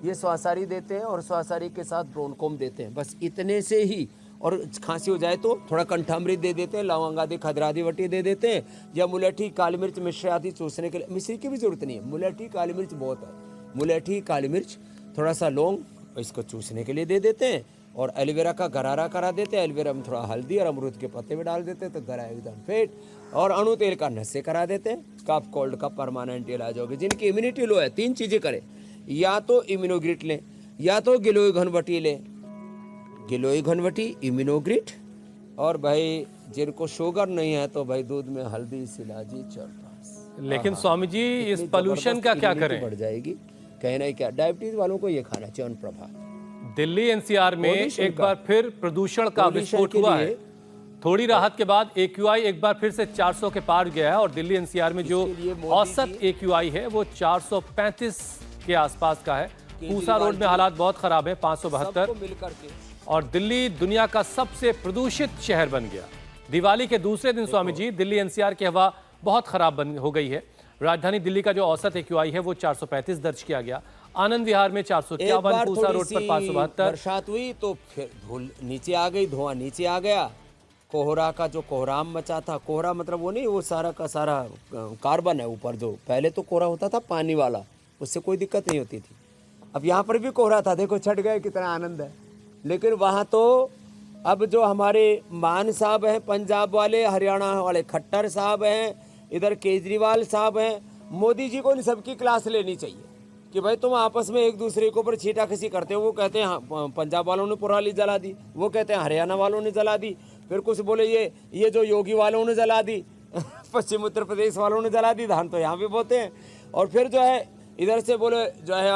ये स्वासारी देते हैं और स्वासारी के साथ ब्रोनकोम देते हैं, बस इतने से ही। और खांसी हो जाए तो थोड़ा कंठामृत दे देते हैं, लवंग आदि, खदरादी वटी दे देते हैं, या मुलेठी, काली मिर्च, मिश्री आदि चूसने के लिए। मिश्री की भी जरूरत नहीं है, मुलेठी काली मिर्च बहुत है। मुलेठी काली मिर्च, थोड़ा सा लौंग, इसको चूसने के लिए दे देते हैं। और एलोवेरा का गरारा करा देते हैं, एलोवेरा में थोड़ा हल्दी और अमरूद के पत्ते भी डाल देते हैं, तो गरा एकदम फिट। और अणु तेल का नशे करा देते हैं, कफ कोल्ड का परमानेंट इलाज होगा। जिनकी इम्यूनिटी लो है, 3 चीजें करें, या तो इम्यूनोग्रिट लें, या तो गिलोय घनवटी लें, गिलोय घनवटी, इम्यूनोग्रिट। और भाई जिनको शुगर नहीं है तो भाई दूध में हल्दी, शिलाजी, च्यवनप्राश। लेकिन स्वामी जी इस पोल्यूशन का क्या करें? बढ़ जाएगी, कहना ही क्या। डायबिटीज वालों को ये खाना, च्यवनप्राश। दिल्ली एनसीआर में एक का। बार फिर प्रदूषण का पोल्यूशन विस्फोट के हुआ लिए- है। थोड़ी राहत के बाद AQI एक बार फिर से 400 के पार गया है, और दिल्ली एनसीआर में जो इसके लिए मोदी औसत AQI है वो 435 के आसपास का है। पूसा रोड में हालात बहुत खराब है, 572। सबको मिलकर के और दिल्ली दुनिया का सबसे प्रदूषित शहर बन गया। दिवाली के दूसरे दिन स्वामी जी दिल्ली एनसीआर की हवा बहुत खराब हो गई है। राजधानी दिल्ली का जो औसत AQI है वो 435 दर्ज किया गया। आनंद विहार में 451, पूसा रोड पर 572। बरसात हुई तो फिर धूल नीचे आ गई, धुआं नीचे आ गया। कोहरा का जो कोहराम मचा था, कोहरा मतलब वो नहीं, वो सारा का सारा कार्बन है ऊपर। जो पहले तो कोहरा होता था पानी वाला, उससे कोई दिक्कत नहीं होती थी। अब यहाँ पर भी कोहरा था, देखो छट गए, कितना आनंद है। लेकिन वहाँ तो अब जो हमारे मान साहब हैं पंजाब वाले, हरियाणा वाले खट्टर साहब हैं, इधर केजरीवाल साहब हैं, मोदी जी को इन सबकी क्लास लेनी चाहिए कि भाई तुम आपस में एक दूसरे के ऊपर छीटाखसी करते हो। वो कहते हैं पंजाब वालों ने पराली जला दी, वो कहते हैं हरियाणा वालों ने जला दी, फिर कुछ बोले ये जो योगी वालों ने जला दी, पश्चिम उत्तर प्रदेश वालों ने जला दी, धान तो यहाँ भी बोते हैं। और फिर जो है इधर से बोले जो है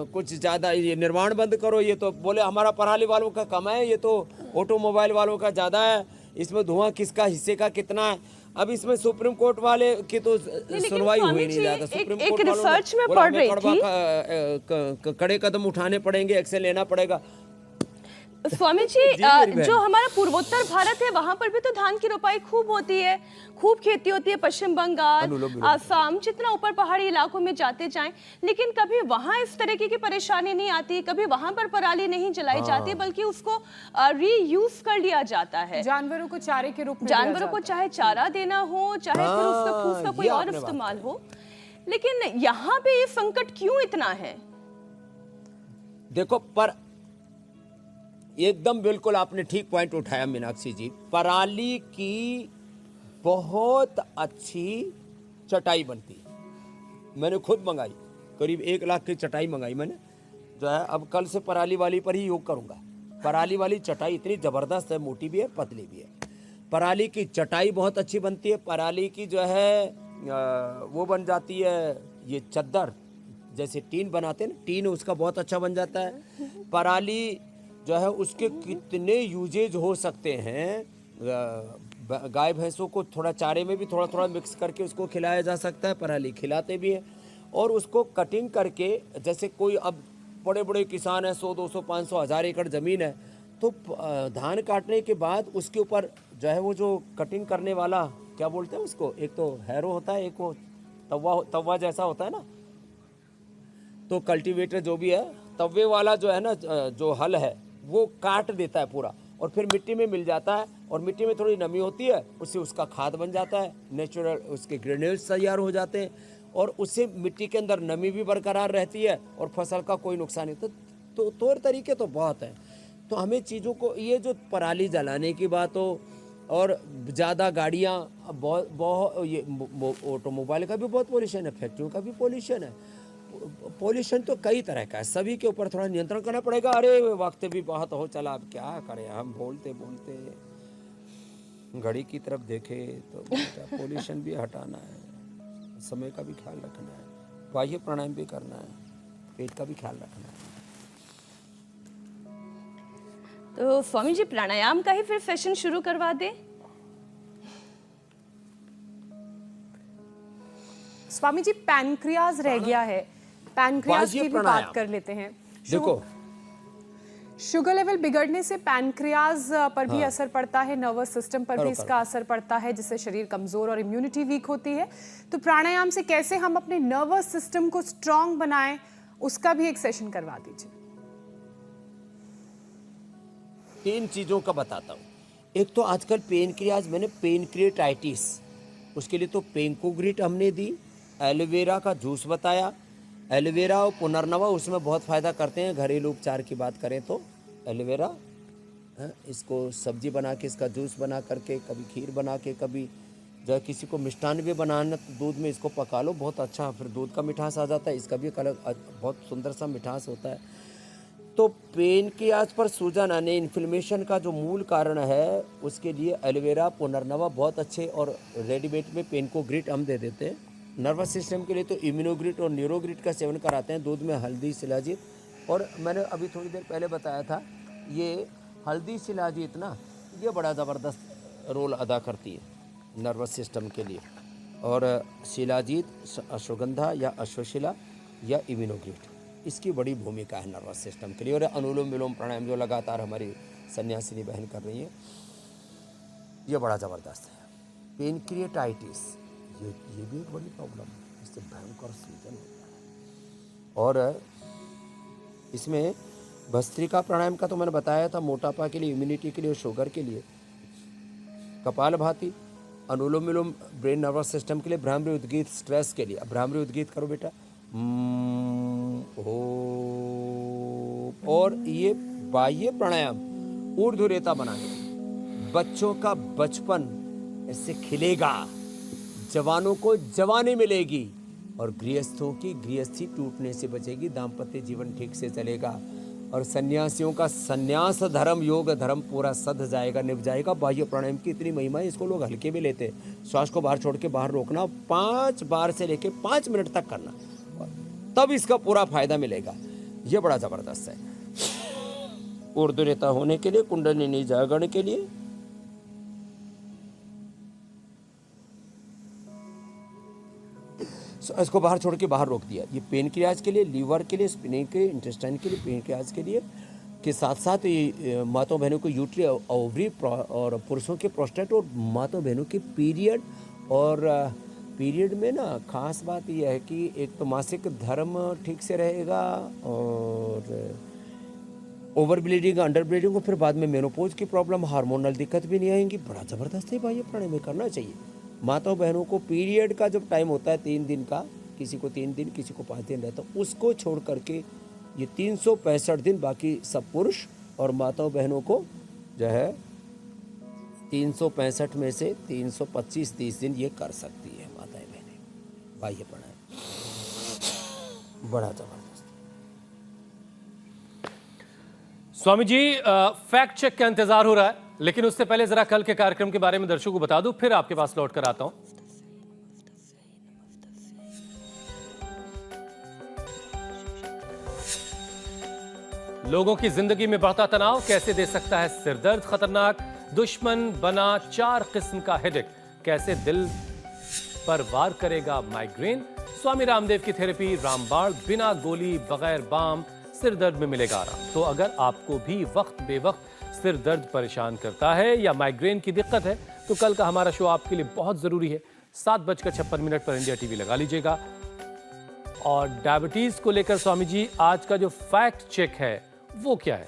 कुछ ज़्यादा ये निर्माण बंद करो, ये तो बोले हमारा पराली वालों का कम है, ये तो ऑटोमोबाइल वालों का ज़्यादा है, इसमें धुआं किसका हिस्से का कितना है। अब इसमें सुप्रीम कोर्ट वाले की तो सुनवाई हुई नहीं जाता। सुप्रीम एक कोर्ट वालों रिसर्च में बोला पढ़ हमें रही थी, कड़े कदम उठाने पड़ेंगे, एक्शन लेना पड़ेगा। स्वामी जी, मेरी बहन। जो हमारा पूर्वोत्तर भारत है वहां पर भी तो धान की रोपाई खूब होती है, खूब खेती होती है। पश्चिम बंगाल, आसाम, जितना ऊपर पहाड़ी इलाकों में जाते जाएं, लेकिन कभी वहां इस तरीके की परेशानी नहीं आती, कभी वहां पर पराली नहीं जलाई जाती, बल्कि उसको रीयूज कर लिया जाता है। जानवरों को चारे के रूप में दिया जानवरों को जाता चाहे चारा देना हो, चाहे फिर उसका फूस का कोई ये और आपने बात इस्तेमाल हो, लेकिन यहाँ पे ये संकट क्यों इतना है? देखो, पर एकदम बिल्कुल आपने ठीक पॉइंट उठाया मीनाक्षी जी। पराली की बहुत अच्छी चटाई बनती है, मैंने खुद मंगाई, करीब 1 लाख की चटाई मंगाई मैंने, जो है अब कल से पराली वाली पर ही योग करूंगा। पराली वाली चटाई इतनी ज़बरदस्त है, मोटी भी है पतली भी है। पराली की चटाई बहुत अच्छी बनती है। पराली की जो है वो बन जाती है, ये चद्दर जैसे टीन बनाते हैं ना, टीन उसका बहुत अच्छा बन जाता है। पराली जो है उसके कितने यूजेज हो सकते हैं। गाय भैंसों को थोड़ा चारे में भी थोड़ा थोड़ा मिक्स करके उसको खिलाया जा सकता है, पराली खिलाते भी हैं। और उसको कटिंग करके, जैसे कोई अब बड़े बड़े किसान हैं, 100, 200, 500, 1000 एकड़ ज़मीन है, तो धान काटने के बाद उसके ऊपर जो है वो जो कटिंग करने वाला क्या बोलते हैं उसको, एक तो हैरो होता है, एक वो तवा जैसा होता है ना, तो कल्टीवेटर जो भी है, तवे वाला जो है ना, जो हल है वो काट देता है पूरा, और फिर मिट्टी में मिल जाता है, और मिट्टी में थोड़ी नमी होती है, उससे उसका खाद बन जाता है, नेचुरल उसके ग्रेन्यूल्स तैयार हो जाते हैं, और उससे मिट्टी के अंदर नमी भी बरकरार रहती है और फसल का कोई नुकसान नहीं। तो तौर तरीके तो बहुत हैं। तो हमें चीज़ों को, ये जो पराली जलाने की बात हो, और ज़्यादा गाड़ियाँ, बहुत ये ऑटोमोबाइल का भी बहुत पोल्यूशन है, फैक्ट्रियों का भी पोल्यूशन है। पोल्यूशन तो कई तरह का है, सभी के ऊपर थोड़ा नियंत्रण करना पड़ेगा। अरे वक्त भी बहुत हो चला, अब क्या करें, हम बोलते बोलते घड़ी की तरफ देखे तो पोल्यूशन भी हटाना है, समय का भी ख्याल रखना है, बाह्य प्राणायाम भी करना है, पेट का भी ख्याल रखना है। तो स्वामी जी, प्राणायाम का ही फिर सेशन शुरू करवा दें। स्वामी जी, पैनक्रियाज रह गया है, पैनक्रियाज की भी बात कर लेते हैं। देखो, शुगर लेवल बिगड़ने से पैनक्रियाज पर भी असर पड़ता है, नर्वस सिस्टम पर भी इसका असर पड़ता है, जिससे शरीर कमजोर और इम्यूनिटी वीक होती है। तो प्राणायाम से कैसे हम अपने नर्वस सिस्टम को स्ट्रांग बनाएं, उसका भी एक सेशन करवा दीजिए। 3 चीज़ों का बताता हूँ। एक तो आजकल पेनक्रियाज, मैंने पेनक्रिएटाइटिस, उसके लिए तो पेंकोग्रिट हमने दी, एलोवेरा का जूस बताया, एलोवेरा और पुनर्नवा उसमें बहुत फ़ायदा करते हैं। घरेलू उपचार की बात करें तो एलोवेरा, इसको सब्जी बना के, इसका जूस बना करके, कभी खीर बना के, कभी जो है किसी को मिष्ठान भी बनाना, तो दूध में इसको पका लो, बहुत अच्छा, फिर दूध का मिठास आ जाता है, इसका भी एक अलग बहुत सुंदर सा मिठास होता है। तो पेनक्रियाज पर सूजन आने, इन्फ्लेमेशन का जो मूल कारण है, उसके लिए एलोवेरा, पुनर्नवा बहुत अच्छे, और रेडीमेड में पेनकोग्रिट हम दे देते हैं। नर्वस सिस्टम के लिए तो इम्यूनोग्रिट और न्यूरोग्रिट का सेवन कराते हैं, दूध में हल्दी, शिलाजीत, और मैंने अभी थोड़ी देर पहले बताया था, ये हल्दी शिलाजीत ना, ये बड़ा ज़बरदस्त रोल अदा करती है नर्वस सिस्टम के लिए। और शिलाजीत, अश्वगंधा या अश्वशिला या इम्यूनोग्रिट, इसकी बड़ी भूमिका है नर्वस सिस्टम के लिए। और अनुलोम विलोम प्राणायाम जो लगातार हमारी सन्यासिनी बहन कर रही है, ये बड़ा ज़बरदस्त है। पेनक्रिएटाइटिस, ये भी एक बड़ी प्रॉब्लम है, इससे भयंकर सूजन होता है। और इसमें भस्त्रिका प्राणायाम का तो मैंने बताया था, मोटापा के लिए, इम्यूनिटी के लिए, शुगर के लिए। कपालभाति, अनुलोम विलोम ब्रेन नर्वस सिस्टम के लिए। भ्रामरी उद्गीत स्ट्रेस के लिए, अब भ्रामरी उद्गीत करो बेटा, ओ। और ये बाह्य प्राणायाम ऊर्ध्वरेता बनाने, बच्चों का बचपन इससे खिलेगा, जवानों को जवानी मिलेगी, और गृहस्थों की गृहस्थी टूटने से बचेगी, दाम्पत्य जीवन ठीक से चलेगा, और सन्यासियों का सन्यास धर्म, योग धर्म पूरा सध जाएगा, निभ जाएगा। बाह्य प्राणायाम की इतनी महिमा है, इसको लोग हल्के में लेते हैं। श्वास को बाहर छोड़ के बाहर रोकना, 5 बार से लेके 5 मिनट तक करना, तब इसका पूरा फायदा मिलेगा। ये बड़ा जबरदस्त है। उर्दू नेता होने के लिए, कुंडलिनी जागरण के लिए इसको बाहर छोड़ के बाहर रोक दिया। ये पेनक्रियाज के लिए, लीवर के लिए, स्प्लीन के, इंटेस्टाइन के लिए, पेनक्रियाज के लिए के साथ साथ ये माताओं बहनों को यूट्री, ओवरी और पुरुषों के प्रोस्टेट और माताओं बहनों के पीरियड। और पीरियड में ना खास बात यह है कि एक तो मासिक धर्म ठीक से रहेगा और ओवर ब्लीडिंग, अंडर ब्लीडिंग और फिर बाद में मेनोपॉज की प्रॉब्लम, हार्मोनल दिक्कत भी नहीं आएंगी। बड़ा ज़बरदस्त है भाई, ये प्राणायाम करना चाहिए। माताओं बहनों को पीरियड का जब टाइम होता है 3 दिन का, किसी को 3 दिन, किसी को 5 दिन रहता है, उसको छोड़ करके ये 365 दिन बाकी सब पुरुष और माताओं बहनों को जो है 365 में से 325-30 दिन ये कर सकती है माताएं बहनें। भाई ये प्राणायाम बड़ा जबरदस्त। स्वामी जी, फैक्ट चेक का इंतजार हो रहा है, लेकिन उससे पहले जरा कल के कार्यक्रम के बारे में दर्शकों को बता दूं, फिर आपके पास लौट कर आता हूं। लोगों की जिंदगी में बढ़ता तनाव कैसे दे सकता है सिरदर्द खतरनाक, दुश्मन बना 4 किस्म का हेडेक, कैसे दिल पर वार करेगा माइग्रेन, स्वामी रामदेव की थेरेपी रामबाण, बिना गोली बगैर बाम सिर दर्द में मिलेगा आराम। तो अगर आपको भी वक्त बेवक्त सिर दर्द परेशान करता है या माइग्रेन की दिक्कत है तो कल का हमारा शो आपके लिए बहुत जरूरी है। 7:56 पर इंडिया टीवी लगा लीजिएगा। और डायबिटीज को लेकर स्वामी जी आज का जो फैक्ट चेक है वो क्या है?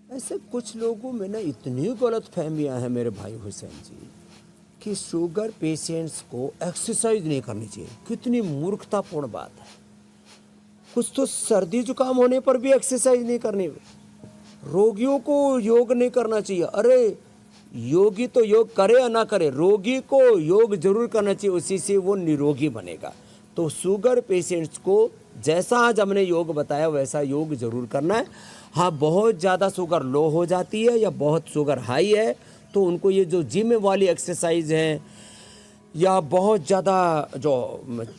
ऐसे कुछ लोगों में ना इतनी गलत फहमियां हैं मेरे भाई हुसैन जी कि शुगर पेशेंट्स को एक्सरसाइज नहीं करनी चाहिए। कितनी मूर्खतापूर्ण बात है। कुछ तो सर्दी जुकाम होने पर भी एक्सरसाइज नहीं करनी। रोगियों को योग नहीं करना चाहिए। अरे योगी तो योग करे या ना करे, रोगी को योग जरूर करना चाहिए, उसी से वो निरोगी बनेगा। तो शुगर पेशेंट्स को जैसा आज हमने योग बताया वैसा योग जरूर करना है। हाँ, बहुत ज़्यादा शुगर लो हो जाती है या बहुत शुगर हाई है तो उनको ये जो जिम वाली एक्सरसाइज है या बहुत ज़्यादा जो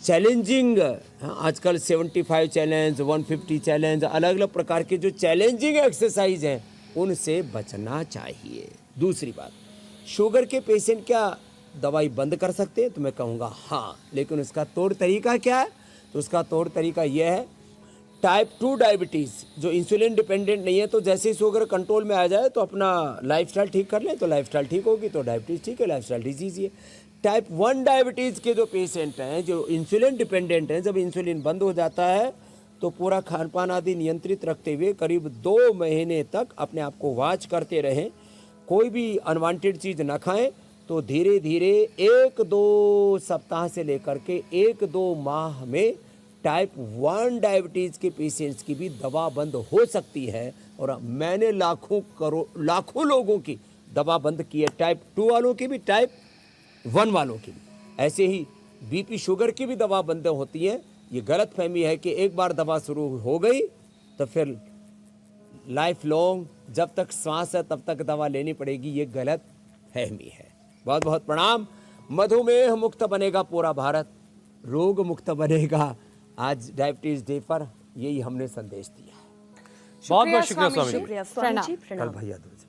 चैलेंजिंग, आजकल 75 चैलेंज, 150 चैलेंज, अलग अलग प्रकार के जो चैलेंजिंग एक्सरसाइज हैं उनसे बचना चाहिए। दूसरी बात, शुगर के पेशेंट क्या दवाई बंद कर सकते हैं? तो मैं कहूँगा हाँ, लेकिन उसका तौर तरीका क्या है? तो उसका तौर तरीका यह है, टाइप 2 डायबिटीज़ जो इंसुलिन डिपेंडेंट नहीं है, तो जैसे ही शुगर कंट्रोल में आ जाए तो अपना लाइफस्टाइल ठीक कर लें, तो लाइफस्टाइल ठीक होगी तो डायबिटीज़ ठीक है, लाइफस्टाइल ठीक कीजिए। टाइप 1 डायबिटीज़ के जो पेशेंट हैं जो इंसुलिन डिपेंडेंट हैं, जब इंसुलिन बंद हो जाता है तो पूरा खान पान आदि नियंत्रित रखते हुए करीब 2 महीने तक अपने आप को वॉच करते रहें, कोई भी अनवांटेड चीज़ ना खाएं, तो धीरे धीरे 1-2 सप्ताह से लेकर के 1-2 माह में टाइप 1 डायबिटीज़ के पेशेंट्स की भी दवा बंद हो सकती है। और मैंने लाखों लोगों की दवा बंद की है, टाइप 2 वालों की भी, टाइप 1 वालों की भी। ऐसे ही बीपी शुगर की भी दवा बंद होती है। ये गलत फहमी है कि एक बार दवा शुरू हो गई तो फिर लाइफ लॉन्ग जब तक सांस है तब तक दवा लेनी पड़ेगी, ये गलत फहमी है। बहुत बहुत प्रणाम। मधुमेह मुक्त बनेगा पूरा भारत, रोग मुक्त बनेगा। आज डायबिटीज डे पर यही हमने संदेश दिया है। बहुत बहुत शुक्रिया स्वामी जी। शुक्रिया स्वामी जी, कल प्रणाम। भैया दूज।